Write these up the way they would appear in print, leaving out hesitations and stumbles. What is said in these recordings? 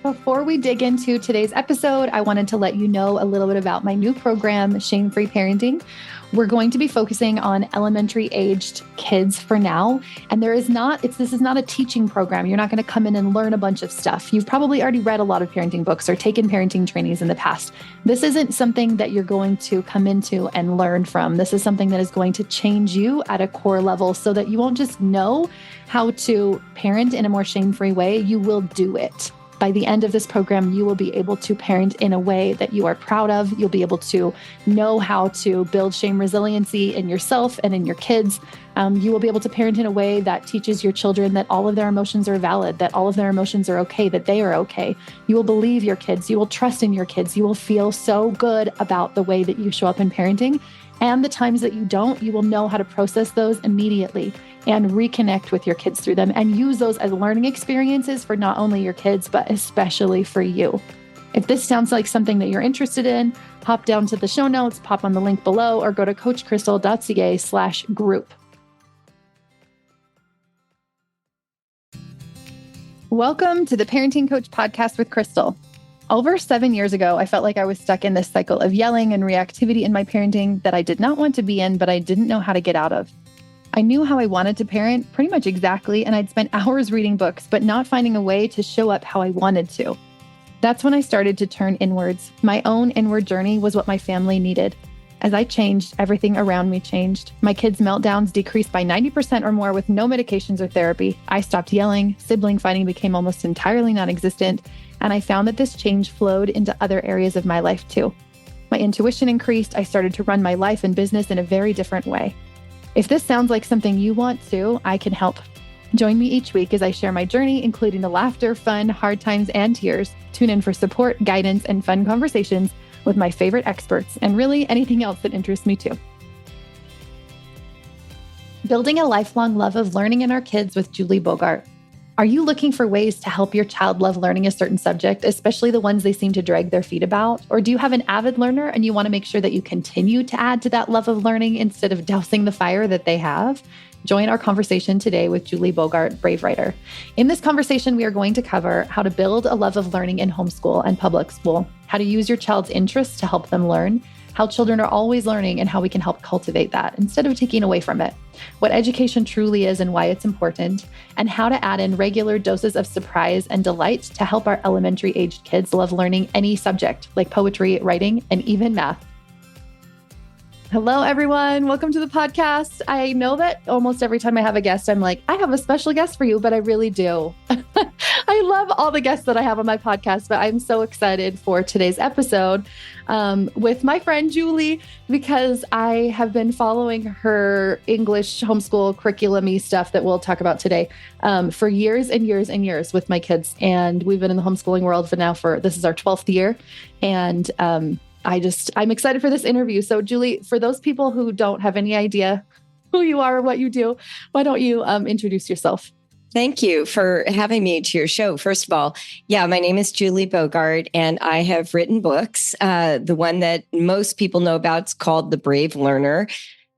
Before we dig into today's episode, I wanted to let you know a little bit about my new program, Shame-Free Parenting. We're going to be focusing on elementary aged kids for now. And this is not a teaching program. You're not going to come in and learn a bunch of stuff. You've probably already read a lot of parenting books or taken parenting trainings in the past. This isn't something that you're going to come into and learn from. This is something that is going to change you at a core level so that you won't just know how to parent in a more shame-free way. You will do it. By the end of this program, you will be able to parent in a way that you are proud of. You'll be able to know how to build shame resiliency in yourself and in your kids. You will be able to parent in a way that teaches your children that all of their emotions are valid, that all of their emotions are okay, that they are okay. You will believe your kids. You will trust in your kids. You will feel so good about the way that you show up in parenting. And the times that you don't, you will know how to process those immediately and reconnect with your kids through them and use those as learning experiences for not only your kids, but especially for you. If this sounds like something that you're interested in, hop down to the show notes, pop on the link below, or go to coachcrystal.ca/group. Welcome to the Parenting Coach Podcast with Crystal. Over 7 years ago, I felt like I was stuck in this cycle of yelling and reactivity in my parenting that I did not want to be in, but I didn't know how to get out of. I knew how I wanted to parent pretty much exactly, and I'd spent hours reading books, but not finding a way to show up how I wanted to. That's when I started to turn inwards. My own inward journey was what my family needed. As I changed, everything around me changed. My kids' meltdowns decreased by 90% or more with no medications or therapy. I stopped yelling, sibling fighting became almost entirely non-existent, and I found that this change flowed into other areas of my life too. My intuition increased. I started to run my life and business in a very different way. If this sounds like something you want to, I can help. Join me each week as I share my journey, including the laughter, fun, hard times, and tears. Tune in for support, guidance, and fun conversations with my favorite experts, and really anything else that interests me too. Building a lifelong love of learning in our kids with Julie Bogart. Are you looking for ways to help your child love learning a certain subject, especially the ones they seem to drag their feet about? Or do you have an avid learner and you want to make sure that you continue to add to that love of learning instead of dousing the fire that they have? Join our conversation today with Julie Bogart, Bravewriter. In this conversation, we are going to cover how to build a love of learning in homeschool and public school, how to use your child's interests to help them learn, how children are always learning and how we can help cultivate that instead of taking away from it, what education truly is and why it's important, and how to add in regular doses of surprise and delight to help our elementary-aged kids love learning any subject like poetry, writing, and even math. Hello, everyone. Welcome to the podcast. I know that almost every time I have a guest, I'm like, I have a special guest for you, but I really do. I love all the guests that I have on my podcast, but I'm so excited for today's episode with my friend Julie, because I have been following her English homeschool curriculum-y stuff that we'll talk about today for years and years and years with my kids. And we've been in the homeschooling world this is our 12th year. And I'm excited for this interview. So Julie, for those people who don't have any idea who you are or what you do, why don't you introduce yourself? Thank you for having me to your show. First of all, my name is Julie Bogart, and I have written books. The one that most people know about is called The Brave Learner,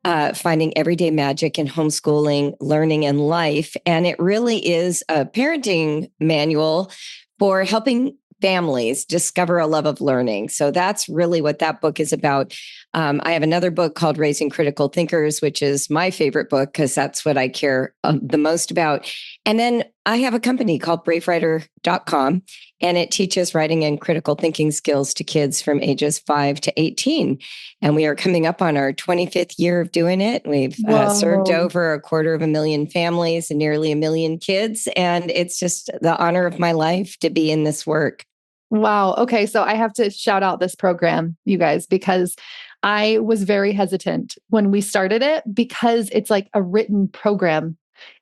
Finding Everyday Magic in Homeschooling, Learning, and Life. And it really is a parenting manual for helping families discover a love of learning. So that's really what that book is about. I have another book called Raising Critical Thinkers, which is my favorite book because that's what I care the most about. And then I have a company called Bravewriter.com, and it teaches writing and critical thinking skills to kids from ages 5 to 18. And we are coming up on our 25th year of doing it. We've served over 250,000 families and nearly 1 million kids. And it's just the honor of my life to be in this work. Wow. Okay. So I have to shout out this program, you guys, because I was very hesitant when we started it because it's like a written program.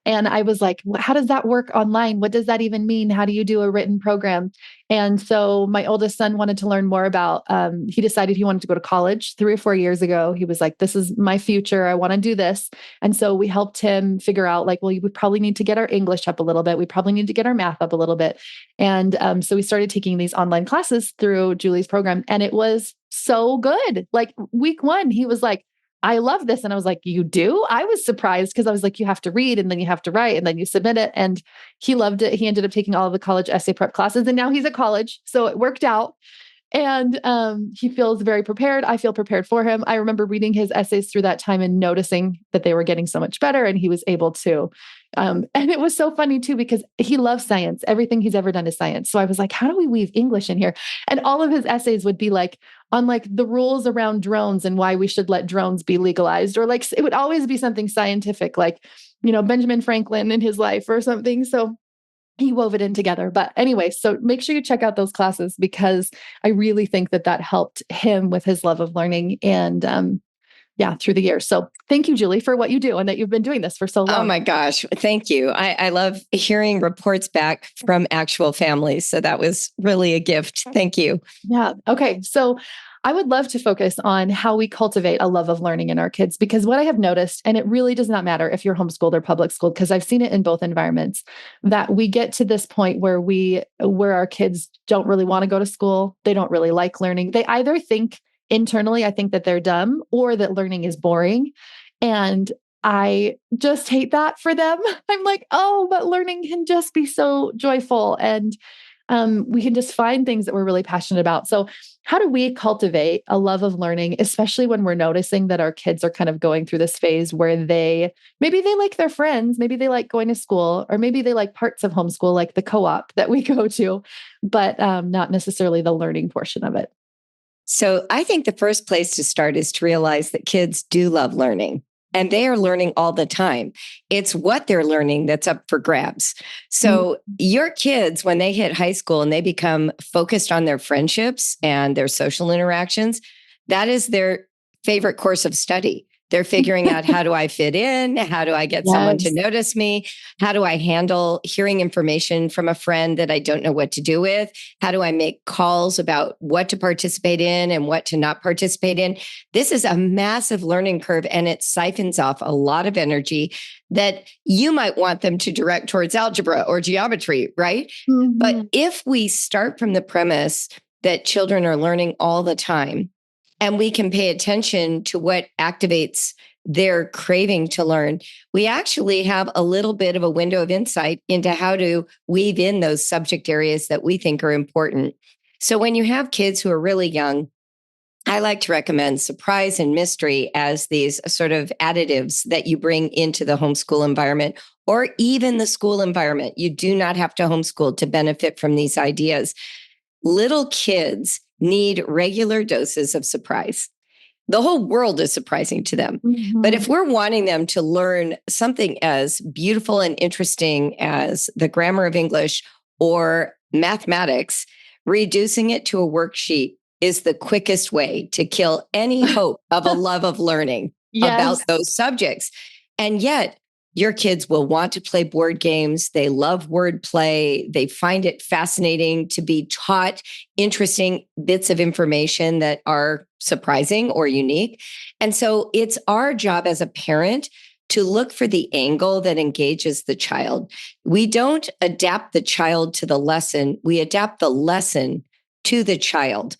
And I was like, how does that work online? What does that even mean? How do you do a written program? And so my oldest son wanted to learn more about, he decided he wanted to go to college 3 or 4 years ago. He was like, this is my future. I want to do this. And so we helped him figure out like, well, we probably need to get our English up a little bit. We probably need to get our math up a little bit. And so we started taking these online classes through Julie's program, and it was so good. Like week 1, he was like, I love this. And I was like, you do? I was surprised because I was like, you have to read and then you have to write and then you submit it. And he loved it. He ended up taking all of the college essay prep classes and now he's at college. So it worked out. And he feels very prepared. I feel prepared for him. I remember reading his essays through that time and noticing that they were getting so much better and he was able to. And it was so funny too, because he loves science. Everything he's ever done is science. So I was like, how do we weave English in here? And all of his essays would be like on like the rules around drones and why we should let drones be legalized, or like it would always be something scientific, like, Benjamin Franklin in his life or something. So he wove it in together. But anyway, so make sure you check out those classes because I really think that helped him with his love of learning and through the years. So thank you, Julie, for what you do and that you've been doing this for so long. Oh my gosh. Thank you. I love hearing reports back from actual families. So that was really a gift. Thank you. Yeah. Okay. So I would love to focus on how we cultivate a love of learning in our kids, because what I have noticed, and it really does not matter if you're homeschooled or public schooled, because I've seen it in both environments, that we get to this point where our kids don't really want to go to school. They don't really like learning. They either think internally, I think that they're dumb or that learning is boring. And I just hate that for them. I'm like, oh, but learning can just be so joyful. And we can just find things that we're really passionate about. So how do we cultivate a love of learning, especially when we're noticing that our kids are kind of going through this phase where maybe they like their friends, maybe they like going to school, or maybe they like parts of homeschool, like the co-op that we go to, but not necessarily the learning portion of it. So I think the first place to start is to realize that kids do love learning. And they are learning all the time. It's what they're learning that's up for grabs. So your kids, when they hit high school and they become focused on their friendships and their social interactions, that is their favorite course of study. They're figuring out, how do I fit in? How do I get someone to notice me? How do I handle hearing information from a friend that I don't know what to do with? How do I make calls about what to participate in and what to not participate in? This is a massive learning curve, and it siphons off a lot of energy that you might want them to direct towards algebra or geometry, right? Mm-hmm. But if we start from the premise that children are learning all the time, and we can pay attention to what activates their craving to learn, we actually have a little bit of a window of insight into how to weave in those subject areas that we think are important. So when you have kids who are really young, I like to recommend surprise and mystery as these sort of additives that you bring into the homeschool environment or even the school environment. You do not have to homeschool to benefit from these ideas. Little kids need regular doses of surprise. The whole world is surprising to them. Mm-hmm. But if we're wanting them to learn something as beautiful and interesting as the grammar of English or mathematics, reducing it to a worksheet is the quickest way to kill any hope of a love of learning about those subjects. And yet, your kids will want to play board games. They love wordplay. They find it fascinating to be taught interesting bits of information that are surprising or unique. And so it's our job as a parent to look for the angle that engages the child. We don't adapt the child to the lesson. We adapt the lesson to the child.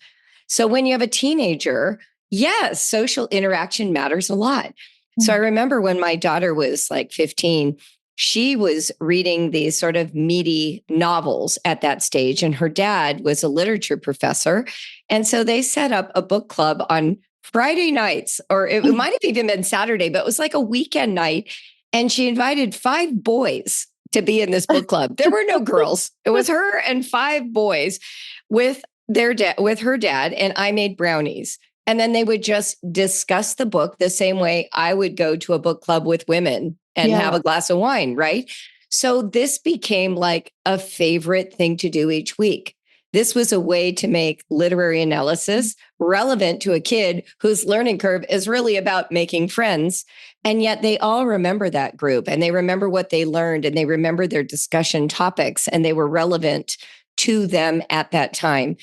So when you have a teenager, yes, social interaction matters a lot. So I remember when my daughter was like 15, she was reading these sort of meaty novels at that stage, and her dad was a literature professor. And so they set up a book club on Friday nights, or it might have even been Saturday, but it was like a weekend night. And she invited 5 boys to be in this book club. There were no girls. It was her and 5 boys with with her dad, and I made brownies. And then they would just discuss the book the same way I would go to a book club with women and have a glass of wine, right? So this became like a favorite thing to do each week. This was a way to make literary analysis relevant to a kid whose learning curve is really about making friends. And yet they all remember that group, and they remember what they learned, and they remember their discussion topics, and they were relevant to them at that time.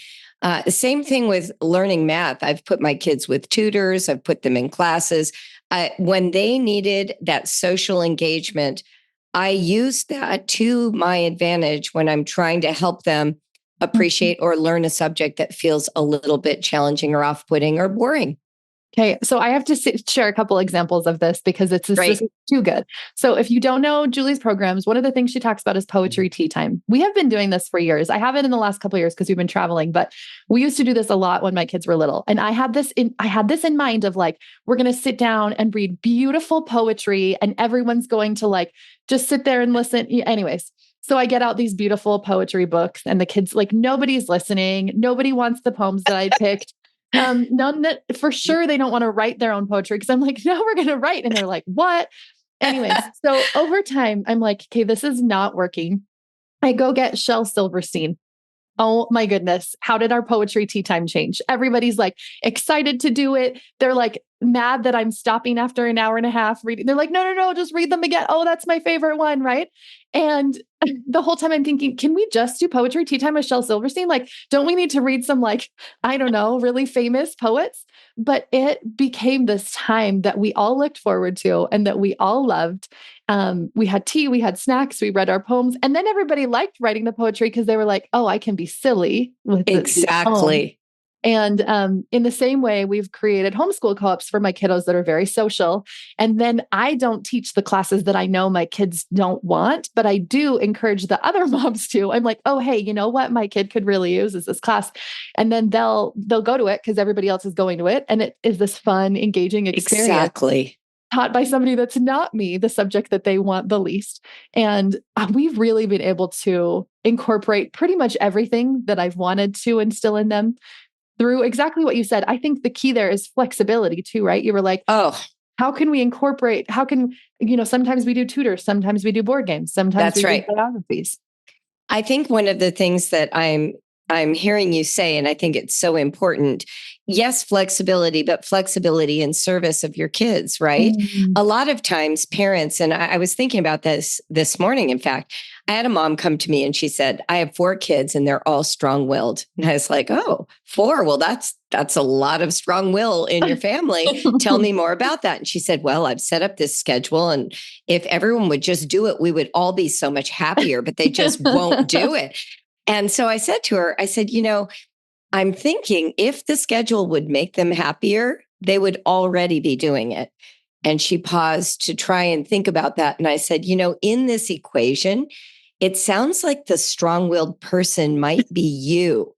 Same thing with learning math. I've put my kids with tutors. I've put them in classes. When they needed that social engagement, I used that to my advantage when I'm trying to help them appreciate or learn a subject that feels a little bit challenging or off-putting or boring. Okay, so I have to share a couple examples of this because this Right. is too good. So if you don't know Julie's programs, one of the things she talks about is poetry tea time. We have been doing this for years. I haven't in the last couple of years because we've been traveling, but we used to do this a lot when my kids were little. And I had this in mind of like, we're going to sit down and read beautiful poetry and everyone's going to like just sit there and listen. Anyways, so I get out these beautiful poetry books and the kids, like nobody's listening. Nobody wants the poems that I picked. None that for sure they don't want to write their own poetry because I'm like, no, we're going to write. And they're like, what? Anyways, so over time, I'm like, okay, this is not working. I go get Shel Silverstein. Oh my goodness. How did our poetry tea time change? Everybody's like excited to do it. They're like mad that I'm stopping after an hour and a half reading. They're like, no, no, no, just read them again. Oh, that's my favorite one. Right. And the whole time I'm thinking, can we just do poetry tea time with Shel Silverstein? Like, don't we need to read some, like, I don't know, really famous poets? But it became this time that we all looked forward to and that we all loved. We had tea, we had snacks, we read our poems. And then everybody liked writing the poetry because they were like, oh, I can be silly with these poems. Exactly. And in the same way, we've created homeschool co-ops for my kiddos that are very social. And then I don't teach the classes that I know my kids don't want, but I do encourage the other moms to. I'm like, oh, hey, you know what my kid could really use is this class. And then they'll go to it because everybody else is going to it. And it is this fun, engaging experience. Exactly. Taught by somebody that's not me, the subject that they want the least. And we've really been able to incorporate pretty much everything that I've wanted to instill in them through exactly what you said. I think the key there is flexibility too, right? You were like, Oh, how can we incorporate, sometimes we do tutors, sometimes we do board games, sometimes that's we right. do biographies. I think one of the things that I'm hearing you say, and I think it's so important. Yes, flexibility, but flexibility in service of your kids, right? Mm. A lot of times parents, and I was thinking about this morning, in fact, I had a mom come to me and she said, I have 4 kids and they're all strong-willed. And I was like, oh, 4. Well, that's a lot of strong will in your family. Tell me more about that. And she said, well, I've set up this schedule. And if everyone would just do it, we would all be so much happier, but they just won't do it. And so I said to her, I said, I'm thinking if the schedule would make them happier, they would already be doing it. And she paused to try and think about that. And I said, in this equation, it sounds like the strong-willed person might be you.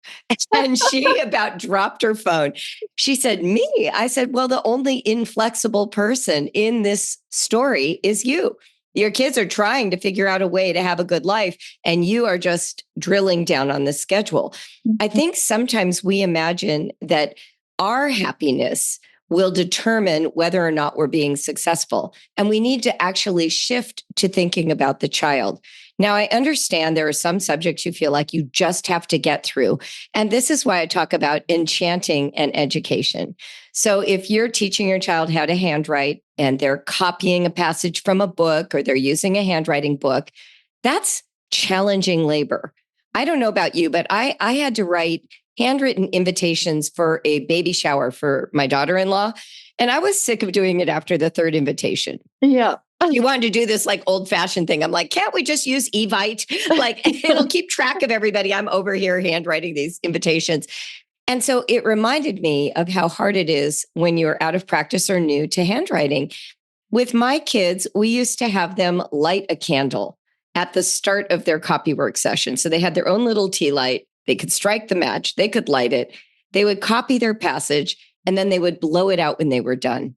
And she about dropped her phone. She said, me? I said, well, the only inflexible person in this story is you. Your kids are trying to figure out a way to have a good life, and you are just drilling down on the schedule. I think sometimes we imagine that our happiness will determine whether or not we're being successful. And we need to actually shift to thinking about the child. Now, I understand there are some subjects you feel like you just have to get through. And this is why I talk about enchanting and education. So if you're teaching your child how to handwrite and they're copying a passage from a book or they're using a handwriting book, that's challenging labor. I don't know about you, but I had to write handwritten invitations for a baby shower for my daughter-in-law. And I was sick of doing it after the 3rd invitation. Yeah. You wanted to do this like old-fashioned thing. I'm like, can't we just use Evite? Like it'll keep track of everybody. I'm over here handwriting these invitations. And so it reminded me of how hard it is when you're out of practice or new to handwriting. With my kids, we used to have them light a candle at the start of their copywork session. So they had their own little tea light. They could strike the match. They could light it. They would copy their passage, and then they would blow it out when they were done.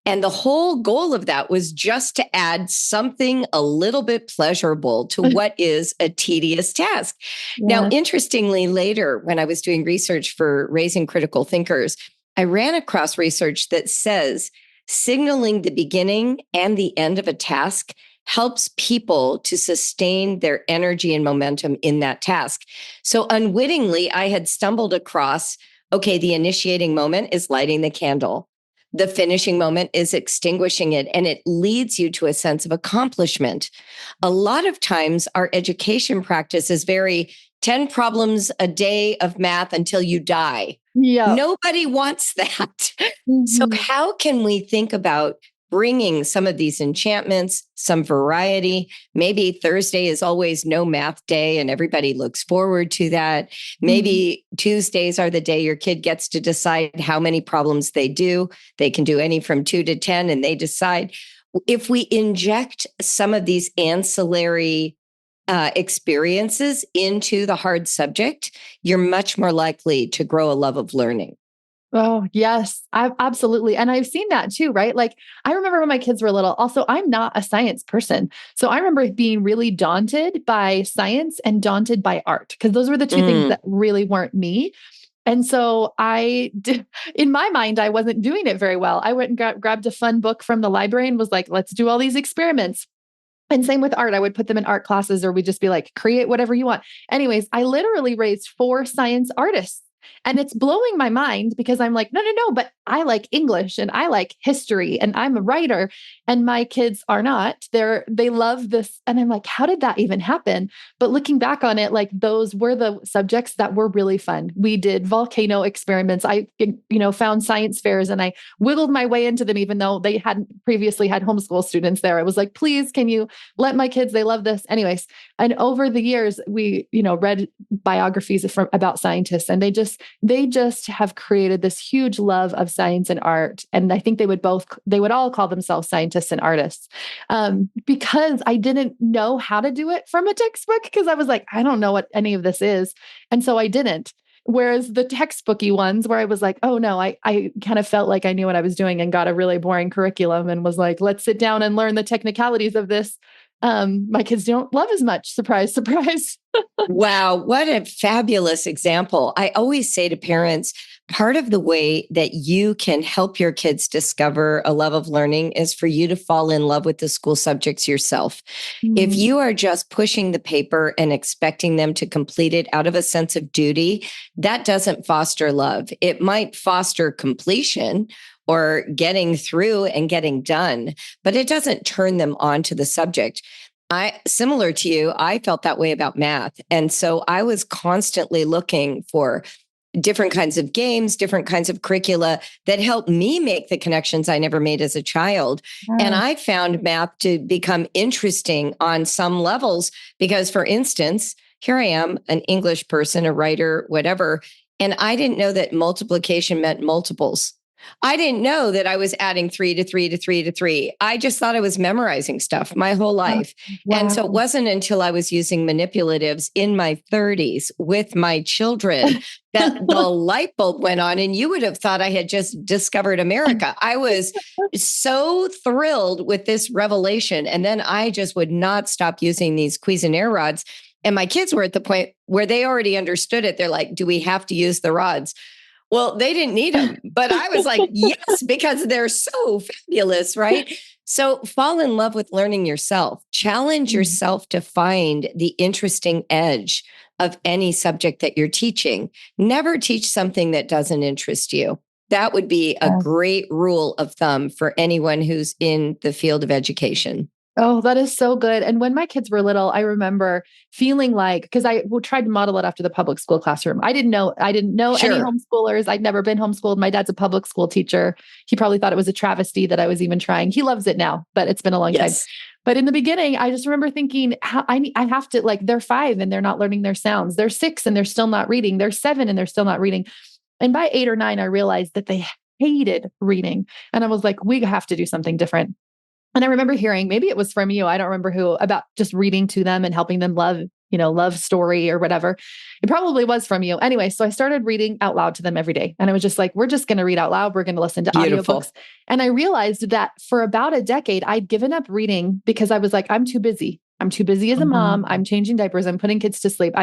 And the whole goal of that was just to add something a little bit pleasurable to what is a tedious task. Yeah. Now, interestingly, later, when I was doing research for Raising Critical Thinkers, I ran across research that says signaling the beginning and the end of a task helps people to sustain their energy and momentum in that task. So unwittingly, I had stumbled across, okay, the initiating moment is lighting the candle. The finishing moment is extinguishing it, and it leads you to a sense of accomplishment. A lot of times, our education practice is very 10 problems a day of math until you die. Yeah. Nobody wants that. So how can we think about bringing some of these enchantments, some variety. Maybe Thursday is always no math day and everybody looks forward to that. Maybe Tuesdays are the day your kid gets to decide how many problems they do. They can do any from 2 to 10 and they decide. If we inject some of these ancillary experiences into the hard subject, you're much more likely to grow a love of learning. Oh, yes, absolutely. And I've seen that too, right? Like, I remember when my kids were little, also, I'm not a science person. So I remember being really daunted by science and daunted by art, because those were the two things that really weren't me. And so I did, in my mind, I wasn't doing it very well. I went and grabbed a fun book from the library and was like, let's do all these experiments. And same with art. I would put them in art classes, or we'd just be like, create whatever you want. Anyways, I literally raised 4 science artists. And it's blowing my mind because I'm like, no, but I like English and I like history and I'm a writer and my kids are not. They love this. And I'm like, how did that even happen? But looking back on it, like those were the subjects that were really fun. We did volcano experiments. I, found science fairs and I wiggled my way into them, even though they hadn't previously had homeschool students there. I was like, please, can you let my kids, they love this. Anyways. And over the years, we, read biographies about scientists, and they just have created this huge love of science and art. And I think they would all call themselves scientists and artists, because I didn't know how to do it from a textbook, because I was like, I don't know what any of this is. And so I didn't. Whereas the textbooky ones where I was like, oh no, I kind of felt like I knew what I was doing and got a really boring curriculum and was like, let's sit down and learn the technicalities of this. My kids don't love as much. Surprise, surprise. Wow, what a fabulous example. I always say to parents, part of the way that you can help your kids discover a love of learning is for you to fall in love with the school subjects yourself. If you are just pushing the paper and expecting them to complete it out of a sense of duty, that doesn't foster love. It might foster completion or getting through and getting done, but it doesn't turn them on to the subject. Similar to you, I felt that way about math. And so I was constantly looking for different kinds of games, different kinds of curricula that helped me make the connections I never made as a child. And I found math to become interesting on some levels because, for instance, here I am, an English person, a writer, whatever, and I didn't know that multiplication meant multiples. I didn't know that I was adding 3 to 3 to 3 to 3. I just thought I was memorizing stuff my whole life. Wow. And so it wasn't until I was using manipulatives in my 30s with my children that the light bulb went on. And you would have thought I had just discovered America. I was so thrilled with this revelation. And then I just would not stop using these Cuisinart rods. And my kids were at the point where they already understood it. They're like, do we have to use the rods? Well, they didn't need them, but I was like, yes, because they're so fabulous, right? So fall in love with learning yourself. Challenge yourself to find the interesting edge of any subject that you're teaching. Never teach something that doesn't interest you. That would be a great rule of thumb for anyone who's in the field of education. Oh, that is so good. And when my kids were little, I remember feeling like, because I tried to model it after the public school classroom. I didn't know any homeschoolers. I'd never been homeschooled. My dad's a public school teacher. He probably thought it was a travesty that I was even trying. He loves it now, but it's been a long time. But in the beginning, I just remember thinking, I have to, like, they're 5 and they're not learning their sounds. They're 6 and they're still not reading. They're 7 and they're still not reading. And by 8 or 9, I realized that they hated reading. And I was like, we have to do something different. And I remember hearing, maybe it was from you, I don't remember who, about just reading to them and helping them love story or whatever. It probably was from you. Anyway, so I started reading out loud to them every day. And I was just like, we're just going to read out loud. We're going to listen to audiobooks. And I realized that for about a decade, I'd given up reading because I was like, I'm too busy. I'm too busy as a mom. I'm changing diapers. I'm putting kids to sleep.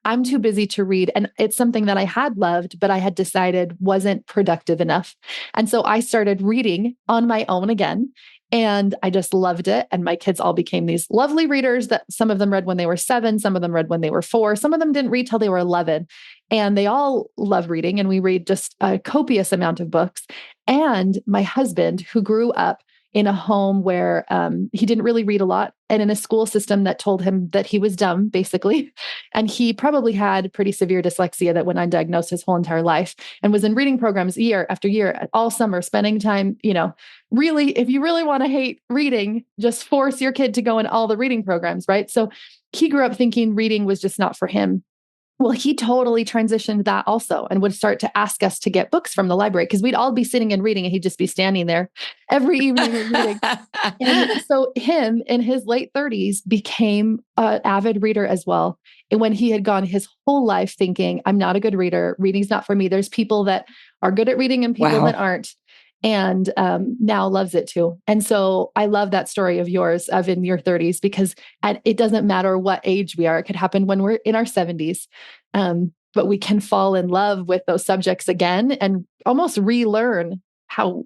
I'm too busy to read. And it's something that I had loved, but I had decided wasn't productive enough. And so I started reading on my own again. And I just loved it. And my kids all became these lovely readers that some of them read when they were 7, some of them read when they were 4, some of them didn't read till they were 11. And they all love reading. And we read just a copious amount of books. And my husband, who grew up in a home where he didn't really read a lot and in a school system that told him that he was dumb, basically. And he probably had pretty severe dyslexia that went undiagnosed his whole entire life and was in reading programs year after year, all summer, spending time, really, if you really want to hate reading, just force your kid to go in all the reading programs, right? So he grew up thinking reading was just not for him. Well, he totally transitioned that also and would start to ask us to get books from the library because we'd all be sitting and reading and he'd just be standing there every evening and reading. And so him in his late 30s became an avid reader as well. And when he had gone his whole life thinking, I'm not a good reader, reading's not for me. There's people that are good at reading and people that aren't. And now loves it too. And so I love that story of yours of in your 30s because it doesn't matter what age we are. It could happen when we're in our 70s. But we can fall in love with those subjects again and almost relearn how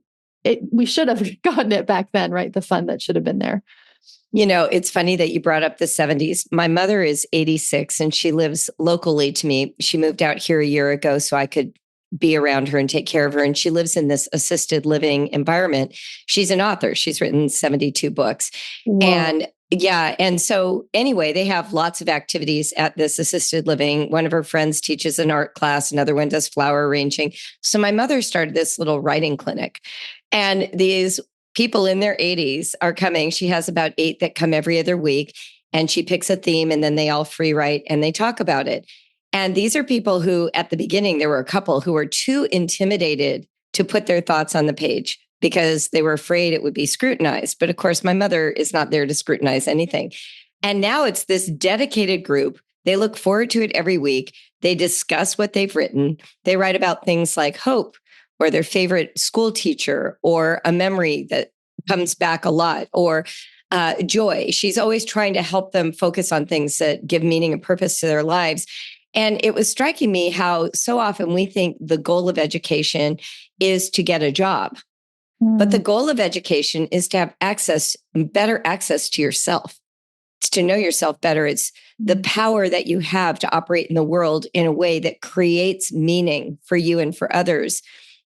we should have gotten it back then, right? The fun that should have been there. It's funny that you brought up the 70s. My mother is 86 and she lives locally to me. She moved out here a year ago so I could be around her and take care of her. And she lives in this assisted living environment. She's an author. She's written 72 books. Whoa. And yeah. And so anyway, they have lots of activities at this assisted living. One of her friends teaches an art class. Another one does flower arranging. So my mother started this little writing clinic. And these people in their 80s are coming. She has about 8 that come every other week. And she picks a theme and then they all free write and they talk about it. And these are people who, at the beginning, there were a couple who were too intimidated to put their thoughts on the page because they were afraid it would be scrutinized. But of course, my mother is not there to scrutinize anything. And now it's this dedicated group. They look forward to it every week. They discuss what they've written. They write about things like hope or their favorite school teacher or a memory that comes back a lot or joy. She's always trying to help them focus on things that give meaning and purpose to their lives. And it was striking me how so often we think the goal of education is to get a job. But the goal of education is to have better access to yourself. It's to know yourself better. It's the power that you have to operate in the world in a way that creates meaning for you and for others.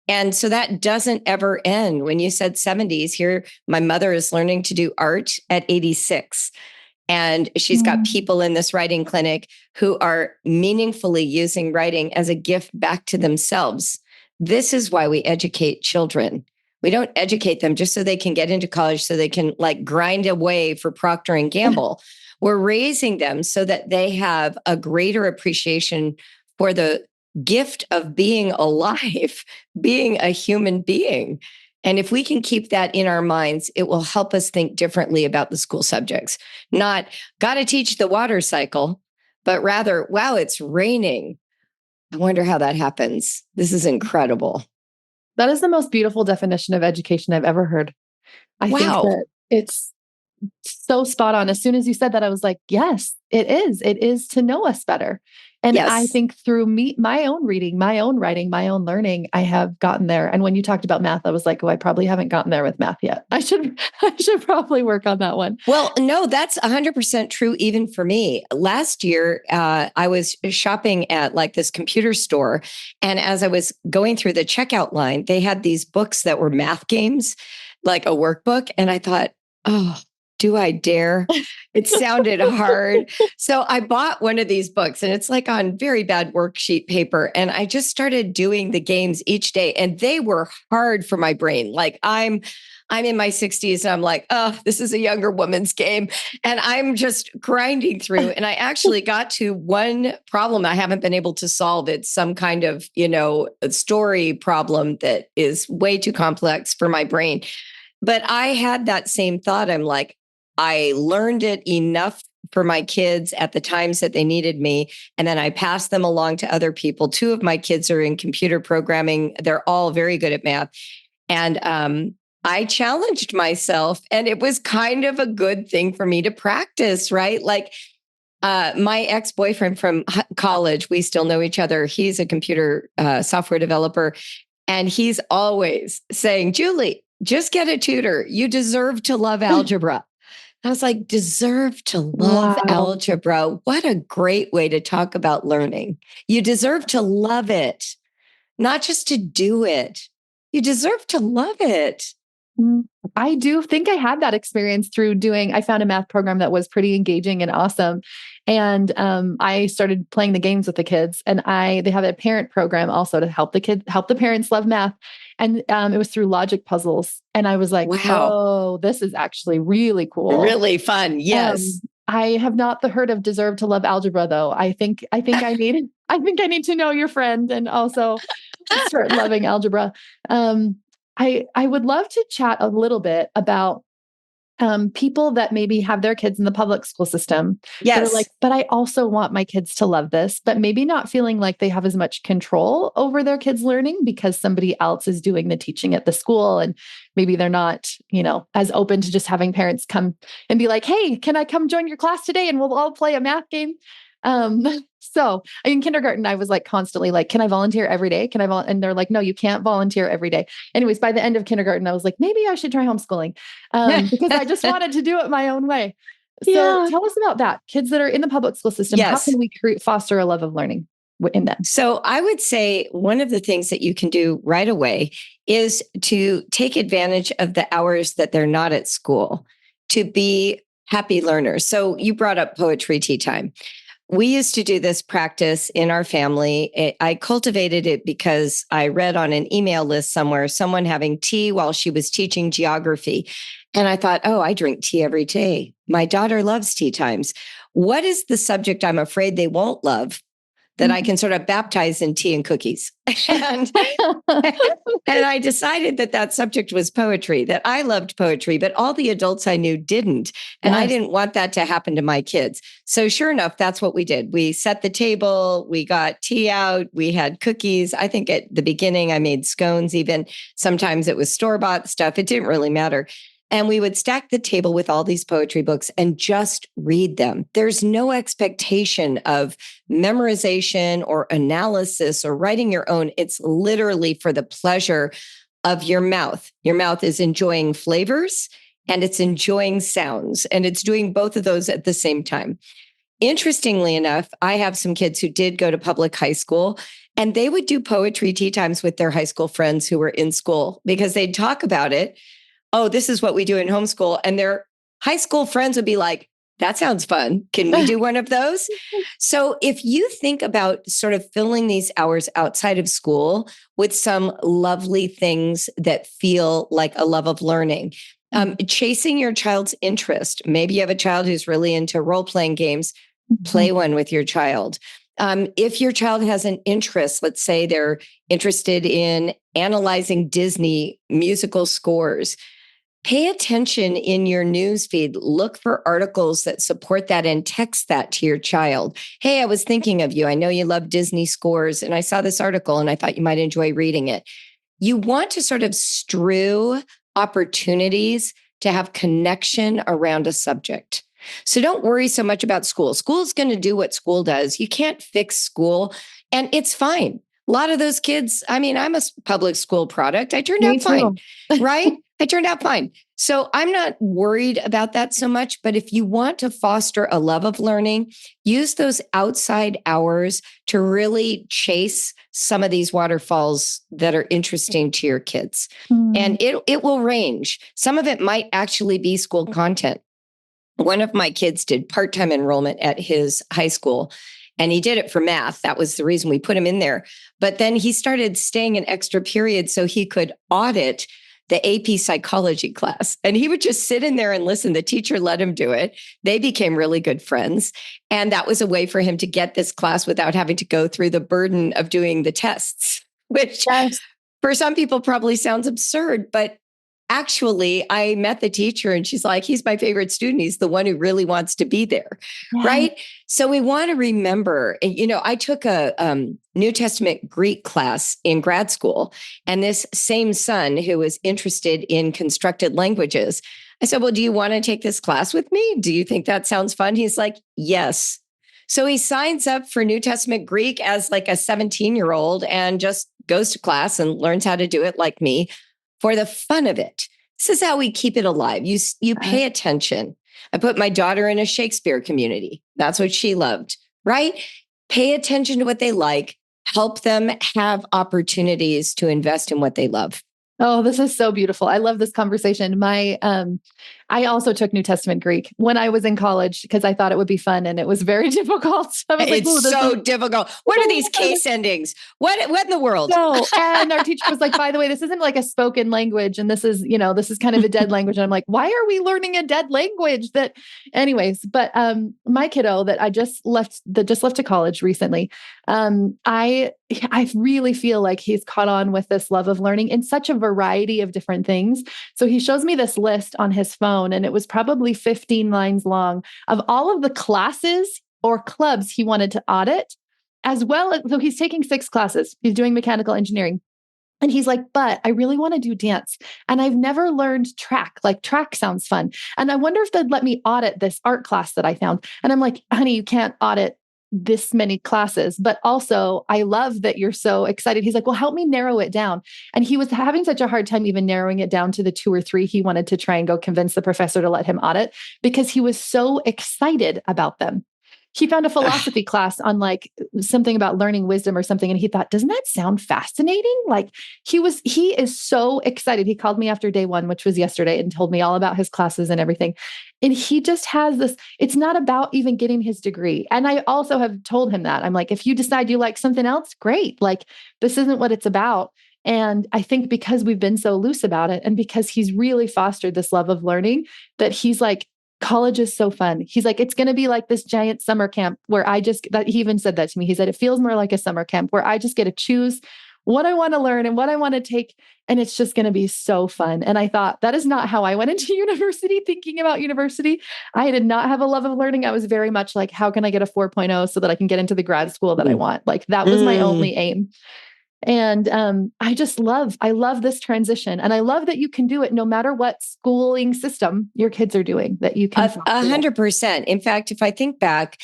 And so that doesn't ever end. When you said 70s, here, my mother is learning to do art at 86. And she's got people in this writing clinic who are meaningfully using writing as a gift back to themselves. This is why we educate children. We don't educate them just so they can get into college, so they can grind away for Procter and Gamble. We're raising them so that they have a greater appreciation for the gift of being alive, being a human being. And if we can keep that in our minds, it will help us think differently about the school subjects. Not got to teach the water cycle, but rather, wow, it's raining. I wonder how that happens. This is incredible. That is the most beautiful definition of education I've ever heard. I think that it's so spot on. As soon as you said that, I was like, yes, it is. It is to know us better. And I think through my own reading, my own writing, my own learning, I have gotten there. And when you talked about math, I was like, oh, I probably haven't gotten there with math yet. I should probably work on that one. Well, no, that's 100% true even for me. Last year, I was shopping at this computer store. And as I was going through the checkout line, they had these books that were math games, like a workbook. And I thought, oh, do I dare? It sounded hard. So I bought one of these books and it's on very bad worksheet paper. And I just started doing the games each day and they were hard for my brain. I'm in my 60s and I'm like, oh, this is a younger woman's game. And I'm just grinding through. And I actually got to one problem I haven't been able to solve. It's some kind of, a story problem that is way too complex for my brain. But I had that same thought. I'm like, I learned it enough for my kids at the times that they needed me. And then I passed them along to other people. 2 of my kids are in computer programming. They're all very good at math. And I challenged myself and it was kind of a good thing for me to practice, right? My ex-boyfriend from college, we still know each other. He's a computer software developer. And he's always saying, Julie, just get a tutor. You deserve to love algebra. I was like, deserve to love algebra. What a great way to talk about learning. You deserve to love it, not just to do it. You deserve to love it. I do think I had that experience through I found a math program that was pretty engaging and awesome. And I started playing the games with the kids, and they have a parent program also to help help the parents love math. And it was through logic puzzles. And I was like, Wow. oh, this is actually really cool. Really fun. Yes. I have not heard of deserve to love algebra though. I think I need to know your friend and also start loving algebra. I would love to chat a little bit about people that maybe have their kids in the public school system that are like, Yes. but I also want my kids to love this, but maybe not feeling like they have as much control over their kids' learning because somebody else is doing the teaching at the school. And maybe they're not, as open to just having parents come and be like, hey, can I come join your class today? And we'll all play a math game. Um, so in kindergarten, I was like constantly like, can I volunteer every day? Can I And they're like, no, you can't volunteer every day. Anyways, by the end of kindergarten, I was like, maybe I should try homeschooling because I just wanted to do it my own way. So Yeah. tell us about that. Kids that are in the public school system, how Yes. can we foster a love of learning in them? So I would say one of the things that you can do right away is to take advantage of the hours that they're not at school to be happy learners. So you brought up poetry tea time. We used to do this practice in our family. I cultivated it because I read on an email list somewhere someone having tea while she was teaching geography. And I thought, oh, I drink tea every day. My daughter loves tea times. What is the subject I'm afraid they won't love that I can sort of baptize in tea and cookies? and, and I decided that subject was poetry, that I loved poetry, but all the adults I knew didn't. And I didn't want that to happen to my kids. So sure enough, that's what we did. We set the table, we got tea out, we had cookies. I think at the beginning I made scones even. Sometimes it was store-bought stuff. It didn't really matter. And we would stack the table with all these poetry books and just read them. There's no expectation of memorization or analysis or writing your own. It's literally for the pleasure of your mouth. Your mouth is enjoying flavors and it's enjoying sounds, and it's doing both of those at the same time. Interestingly enough, I have some kids who did go to public high school, and they would do poetry tea times with their high school friends who were in school because they'd talk about it. Oh, this is what we do in homeschool. And their high school friends would be like, that sounds fun. Can we do one of those? So if you think about sort of filling these hours outside of school with some lovely things that feel like a love of learning, chasing your child's interest. Maybe you have a child who's really into role-playing games, play one with your child. If your child has an interest, let's say they're interested in analyzing Disney musical scores, pay attention in your newsfeed. Look for articles that support that and text that to your child. Hey, I was thinking of you. I know you love Disney scores, and I saw this article and I thought you might enjoy reading it. You want to sort of strew opportunities to have connection around a subject. So don't worry so much about school. School's going to do what school does. You can't fix school, and it's fine. A lot of those kids, I'm a public school product. I turned out fine, right? I turned out fine. So I'm not worried about that so much. But if you want to foster a love of learning, use those outside hours to really chase some of these waterfalls that are interesting to your kids. And it will range. Some of it might actually be school content. One of my kids did part-time enrollment at his high school, and he did it for math. That was the reason we put him in there. But then he started staying an extra period so he could audit the AP psychology class. And he would just sit in there and listen. The teacher let him do it. They became really good friends. And that was a way for him to get this class without having to go through the burden of doing the tests, which for some people probably sounds absurd, but actually, I met the teacher and she's like, he's my favorite student. He's the one who really wants to be there. Right. So we want to remember, I took a New Testament Greek class in grad school, and this same son who was interested in constructed languages, I said, well, do you want to take this class with me? Do you think that sounds fun? He's like, yes. So he signs up for New Testament Greek as like a 17-year-old and just goes to class and learns how to do it like me, for the fun of it. This is how we keep it alive. You pay attention. I put my daughter in a Shakespeare community. That's what she loved, right? Pay attention to what they like. Help them have opportunities to invest in what they love. Oh, this is so beautiful. I love this conversation. I also took New Testament Greek when I was in college because I thought it would be fun and it was very difficult. I was like, It's oh, this so is difficult. What are these case endings? What in the world? no. And our teacher was like, by the way, this isn't like a spoken language. And this is, this is kind of a dead language. And I'm like, why are we learning a dead language anyways, but my kiddo that just left to college recently, I really feel like he's caught on with this love of learning in such a variety of different things. So he shows me this list on his phone, and it was probably 15 lines long of all of the classes or clubs he wanted to audit, as well as, so he's taking 6 classes. He's doing mechanical engineering. And he's like, but I really want to do dance. And I've never learned track. Like track sounds fun. And I wonder if they'd let me audit this art class that I found. And I'm like, honey, you can't audit this many classes. But also, I love that you're so excited. He's like, well, help me narrow it down. And he was having such a hard time even narrowing it down to the 2 or 3 he wanted to try and go convince the professor to let him audit because he was so excited about them. He found a philosophy class on like something about learning wisdom or something. And he thought, doesn't that sound fascinating? Like he is so excited. He called me after day 1, which was yesterday, and told me all about his classes and everything. And he just has this, it's not about even getting his degree. And I also have told him that I'm like, if you decide you like something else, great. Like this isn't what it's about. And I think because we've been so loose about it and because he's really fostered this love of learning, that he's like, college is so fun. He's like, it's going to be like this giant summer camp where he even said that to me. He said, it feels more like a summer camp where I just get to choose what I want to learn and what I want to take. And it's just going to be so fun. And I thought that is not how I went into university, thinking about university. I did not have a love of learning. I was very much like, how can I get a 4.0 so that I can get into the grad school that I want? Like that was my only aim. And I love this transition. And I love that you can do it no matter what schooling system your kids are doing, that you can. 100%. In fact, if I think back,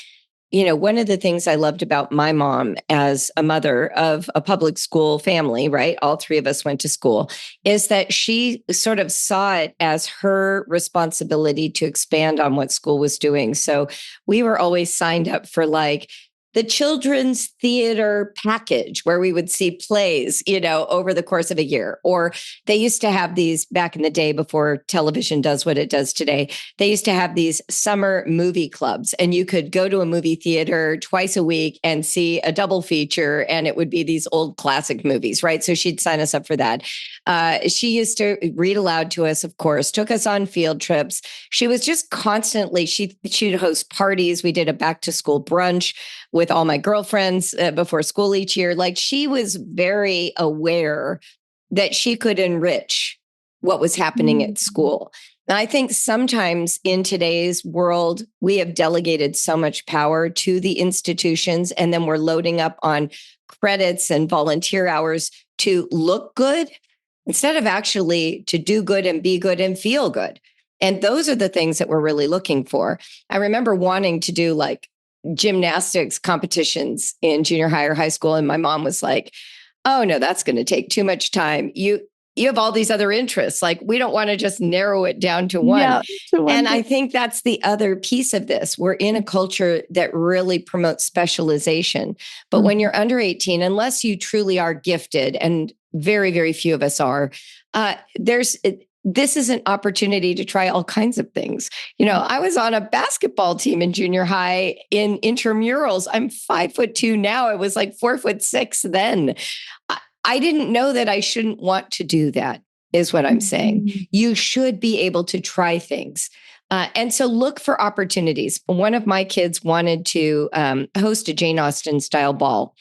one of the things I loved about my mom as a mother of a public school family, right? All 3 of us went to school, is that she sort of saw it as her responsibility to expand on what school was doing. So we were always signed up for like the children's theater package where we would see plays, over the course of a year. Or they used to have these back in the day before television does what it does today. They used to have these summer movie clubs, and you could go to a movie theater twice a week and see a double feature, and it would be these old classic movies, right? So she'd sign us up for that. She used to read aloud to us, of course, took us on field trips. She was just constantly, she'd host parties. We did a back to school brunch with all my girlfriends before school each year. Like she was very aware that she could enrich what was happening at school. And I think sometimes in today's world, we have delegated so much power to the institutions, and then we're loading up on credits and volunteer hours to look good instead of actually to do good and be good and feel good. And those are the things that we're really looking for. I remember wanting to do like gymnastics competitions in junior high or high school. And my mom was like, oh no, that's going to take too much time. You have all these other interests. Like we don't want to just narrow it down to one. Yeah, and I think that's the other piece of this. We're in a culture that really promotes specialization. But when you're under 18, unless you truly are gifted, and very, very few of us are, this is an opportunity to try all kinds of things. I was on a basketball team in junior high in intramurals. I'm 5'2" now. I was like 4'6" then. I didn't know that I shouldn't want to do that, is what I'm saying. You should be able to try things. And so look for opportunities. One of my kids wanted to host a Jane Austen style ball.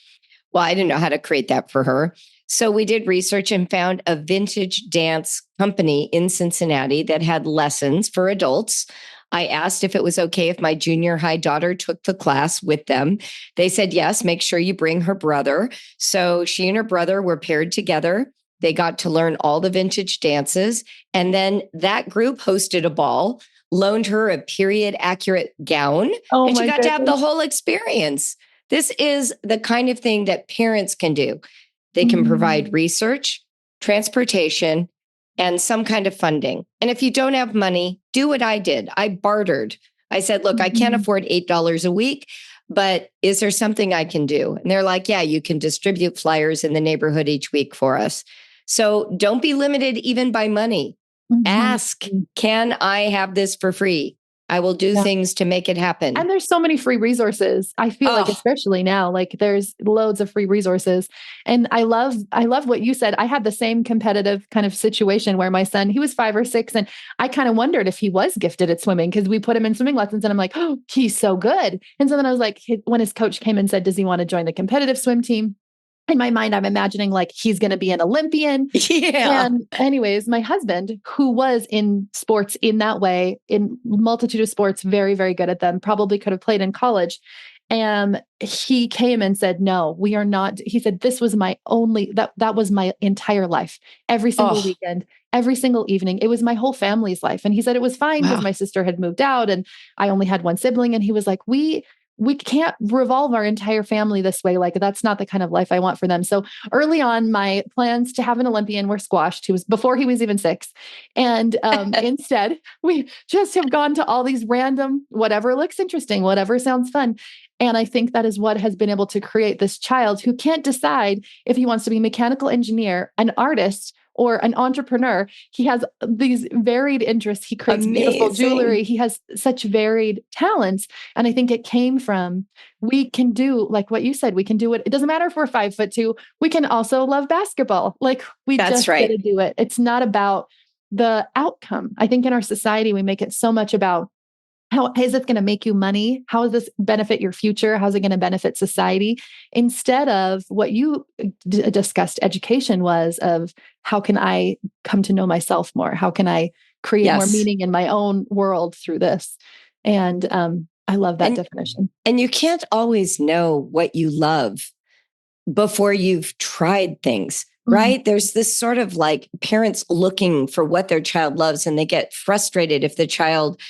Well, I didn't know how to create that for her. So we did research and found a vintage dance company in Cincinnati that had lessons for adults. I asked if it was okay if my junior high daughter took the class with them. They said, yes, make sure you bring her brother. So she and her brother were paired together. They got to learn all the vintage dances. And then that group hosted a ball, loaned her a period accurate gown, and she got to have the whole experience. This is the kind of thing that parents can do. They can provide research, transportation, and some kind of funding. And if you don't have money, do what I did. I bartered. I said, look, I can't afford $8 a week, but is there something I can do? And they're like, yeah, you can distribute flyers in the neighborhood each week for us. So don't be limited even by money. Ask, can I have this for free? I will do things to make it happen. And there's so many free resources. I feel like, especially now, like there's loads of free resources. And I love what you said. I had the same competitive kind of situation where my son, he was 5 or 6, and I kind of wondered if he was gifted at swimming, because we put him in swimming lessons and I'm like, oh, he's so good. And so then I was like, when his coach came and said, does he want to join the competitive swim team? In my mind, I'm imagining like he's going to be an Olympian. Yeah. And anyways, my husband, who was in sports in that way, in multitude of sports, very, very good at them, probably could have played in college. And he came and said, no, we are not. He said, this was my only, that was my entire life. Every single weekend, every single evening. It was my whole family's life. And he said it was fine because my sister had moved out and I only had one sibling. And he was like, we can't revolve our entire family this way. Like, that's not the kind of life I want for them. So early on, my plans to have an Olympian were squashed. He was before he was even 6. And instead, we just have gone to all these random, whatever looks interesting, whatever sounds fun. And I think that is what has been able to create this child who can't decide if he wants to be a mechanical engineer, an artist, or an entrepreneur. He has these varied interests. He creates beautiful jewelry. He has such varied talents. And I think it came from, we can do like what you said, we can do it. It doesn't matter if we're 5'2", we can also love basketball. Like we just get to do it. It's not about the outcome. I think in our society, we make it so much about, how is it going to make you money? How does this benefit your future? How's it going to benefit society? Instead of what you discussed, education was of how can I come to know myself more? How can I create more meaning in my own world through this? And I love that definition. And you can't always know what you love before you've tried things. Right? There's this sort of like parents looking for what their child loves, and they get frustrated if the child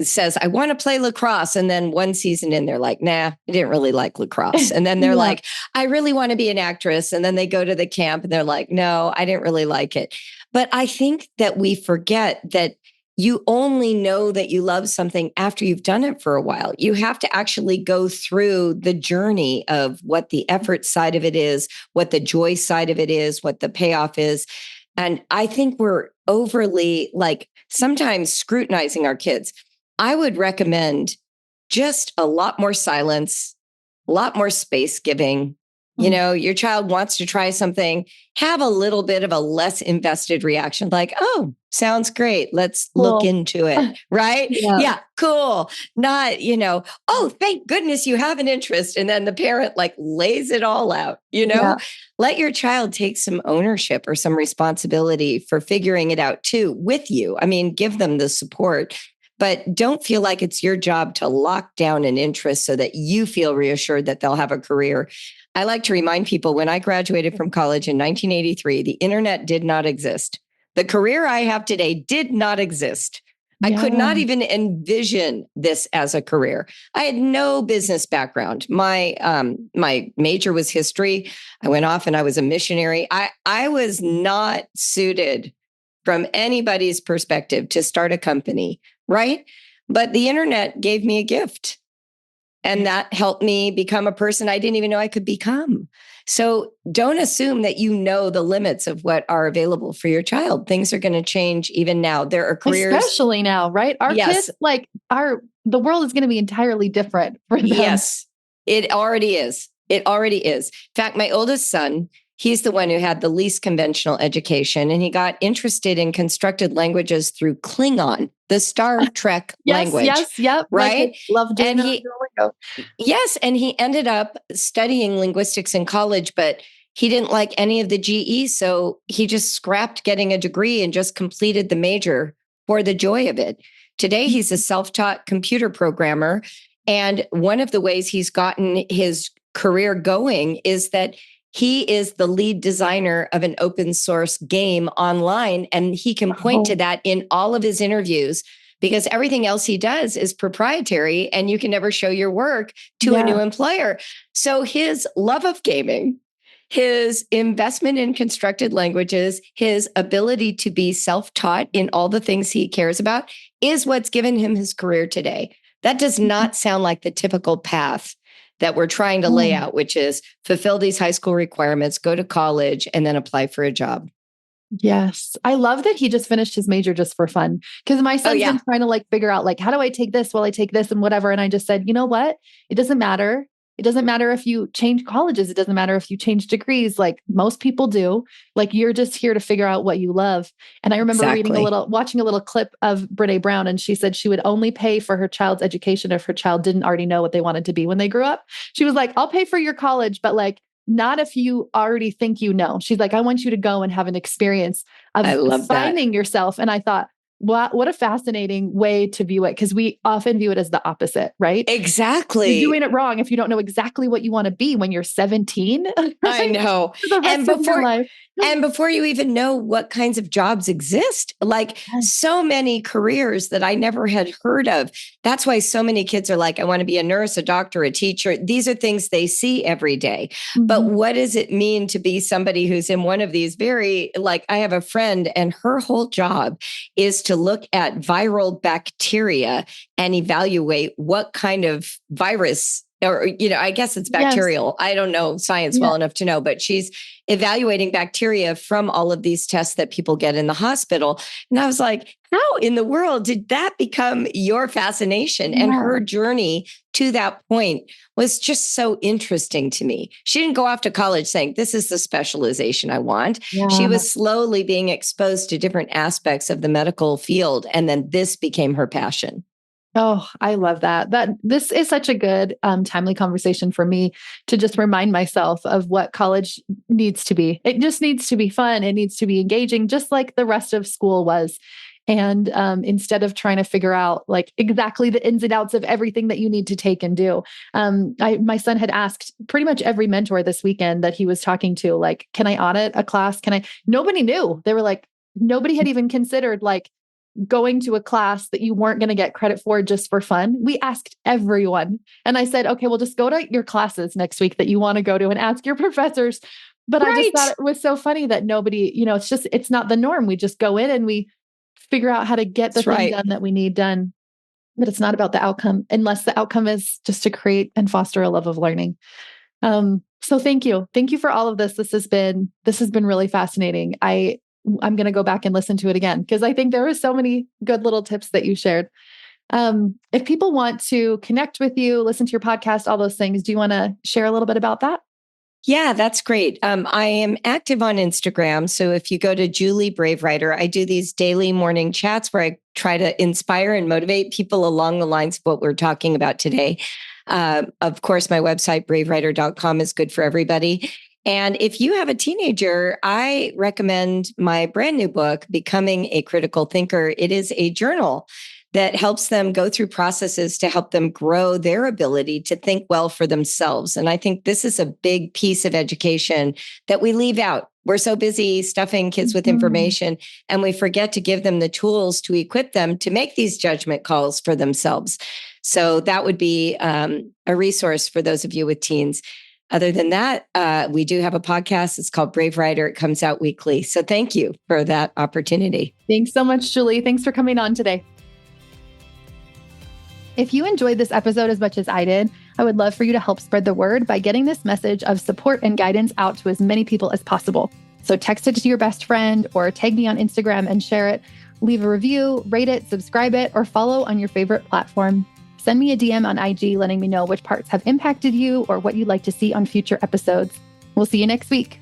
says, I want to play lacrosse. And then one season in, they're like, nah, I didn't really like lacrosse. And then they're like, I really want to be an actress. And then they go to the camp and they're like, no, I didn't really like it. But I think that we forget that you only know that you love something after you've done it for a while. You have to actually go through the journey of what the effort side of it is, what the joy side of it is, what the payoff is. And I think we're overly like sometimes scrutinizing our kids. I would recommend just a lot more silence, a lot more space giving. You know, your child wants to try something, have a little bit of a less invested reaction, like, oh, sounds great. Let's look into it. Right? Yeah, cool. Not, oh, thank goodness you have an interest. And then the parent like lays it all out, let your child take some ownership or some responsibility for figuring it out too with you. I mean, give them the support, but don't feel like it's your job to lock down an interest so that you feel reassured that they'll have a career. I like to remind people when I graduated from college in 1983, the internet did not exist. The career I have today did not exist. I could not even envision this as a career. I had no business background. My major was history. I went off and I was a missionary. I was not suited from anybody's perspective to start a company, right? But the internet gave me a gift. And that helped me become a person I didn't even know I could become. So don't assume that you know the limits of what are available for your child. Things are going to change even now. There are careers. Especially now, right? Our kids, the world is going to be entirely different for them. Yes, it already is. It already is. In fact, my oldest son, he's the one who had the least conventional education, and he got interested in constructed languages through Klingon, the Star Trek language. Right? Love doing Yes, and he ended up studying linguistics in college, but he didn't like any of the GE, so he just scrapped getting a degree and just completed the major for the joy of it. Today, he's a self-taught computer programmer, and one of the ways he's gotten his career going is that he is the lead designer of an open source game online, and he can point to that in all of his interviews because everything else he does is proprietary and you can never show your work to a new employer. So his love of gaming, his investment in constructed languages, his ability to be self-taught in all the things he cares about is what's given him his career today. That does not sound like the typical path that we're trying to lay out, which is fulfill these high school requirements, go to college, and then apply for a job. Yes. I love that he just finished his major just for fun. Because my son's been trying to like figure out like, how do I take this while I take this and whatever. And I just said, you know what? It doesn't matter. It doesn't matter if you change colleges. It doesn't matter if you change degrees, like most people do. Like you're just here to figure out what you love. And I remember watching a little clip of Brene Brown, and she said she would only pay for her child's education if her child didn't already know what they wanted to be when they grew up. She was like, I'll pay for your college, but like, not if you already think you know. She's like, I want you to go and have an experience of finding yourself. And I thought, what a fascinating way to view it. Because we often view it as the opposite, right? Exactly. You're doing it wrong if you don't know exactly what you want to be when you're 17. Right? I know. The rest of your life. And before you even know what kinds of jobs exist, like so many careers that I never had heard of. That's why so many kids are like, I want to be a nurse, a doctor, a teacher. These are things they see every day. Mm-hmm. But what does it mean to be somebody who's in one of these like I have a friend and her whole job is to look at viral bacteria and evaluate what kind of virus or, I guess it's bacterial. Yes. I don't know science well enough to know, but she's evaluating bacteria from all of these tests that people get in the hospital. And I was like, how in the world did that become your fascination? Yeah. And her journey to that point was just so interesting to me. She didn't go off to college saying, this is the specialization I want. Yeah. She was slowly being exposed to different aspects of the medical field. And then this became her passion. Oh, I love that. This is such a good, timely conversation for me to just remind myself of what college needs to be. It just needs to be fun. It needs to be engaging, just like the rest of school was. And instead of trying to figure out like exactly the ins and outs of everything that you need to take and do, my son had asked pretty much every mentor this weekend that he was talking to, like, can I audit a class? Nobody knew. They were like, nobody had even considered like going to a class that you weren't going to get credit for just for fun. We asked everyone. And I said, okay, well, just go to your classes next week that you want to go to and ask your professors. But I just thought it was so funny that nobody, it's not the norm. We just go in and we figure out how to get the thing done that we need done. But it's not about the outcome unless the outcome is just to create and foster a love of learning. So thank you. Thank you for all of this. This has been really fascinating. I'm going to go back and listen to it again because I think there were so many good little tips that you shared. If people want to connect with you, listen to your podcast, all those things, do you want to share a little bit about that? Yeah, that's great. I am active on Instagram. So if you go to Julie Bravewriter, I do these daily morning chats where I try to inspire and motivate people along the lines of what we're talking about today. Of course, my website, bravewriter.com, is good for everybody. And if you have a teenager, I recommend my brand new book, Becoming a Critical Thinker. It is a journal that helps them go through processes to help them grow their ability to think well for themselves. And I think this is a big piece of education that we leave out. We're so busy stuffing kids with information, and we forget to give them the tools to equip them to make these judgment calls for themselves. So that would be a resource for those of you with teens. Other than that, we do have a podcast. It's called Bravewriter. It comes out weekly. So thank you for that opportunity. Thanks so much, Julie. Thanks for coming on today. If you enjoyed this episode as much as I did, I would love for you to help spread the word by getting this message of support and guidance out to as many people as possible. So text it to your best friend or tag me on Instagram and share it. Leave a review, rate it, subscribe it, or follow on your favorite platform. Send me a DM on IG letting me know which parts have impacted you or what you'd like to see on future episodes. We'll see you next week.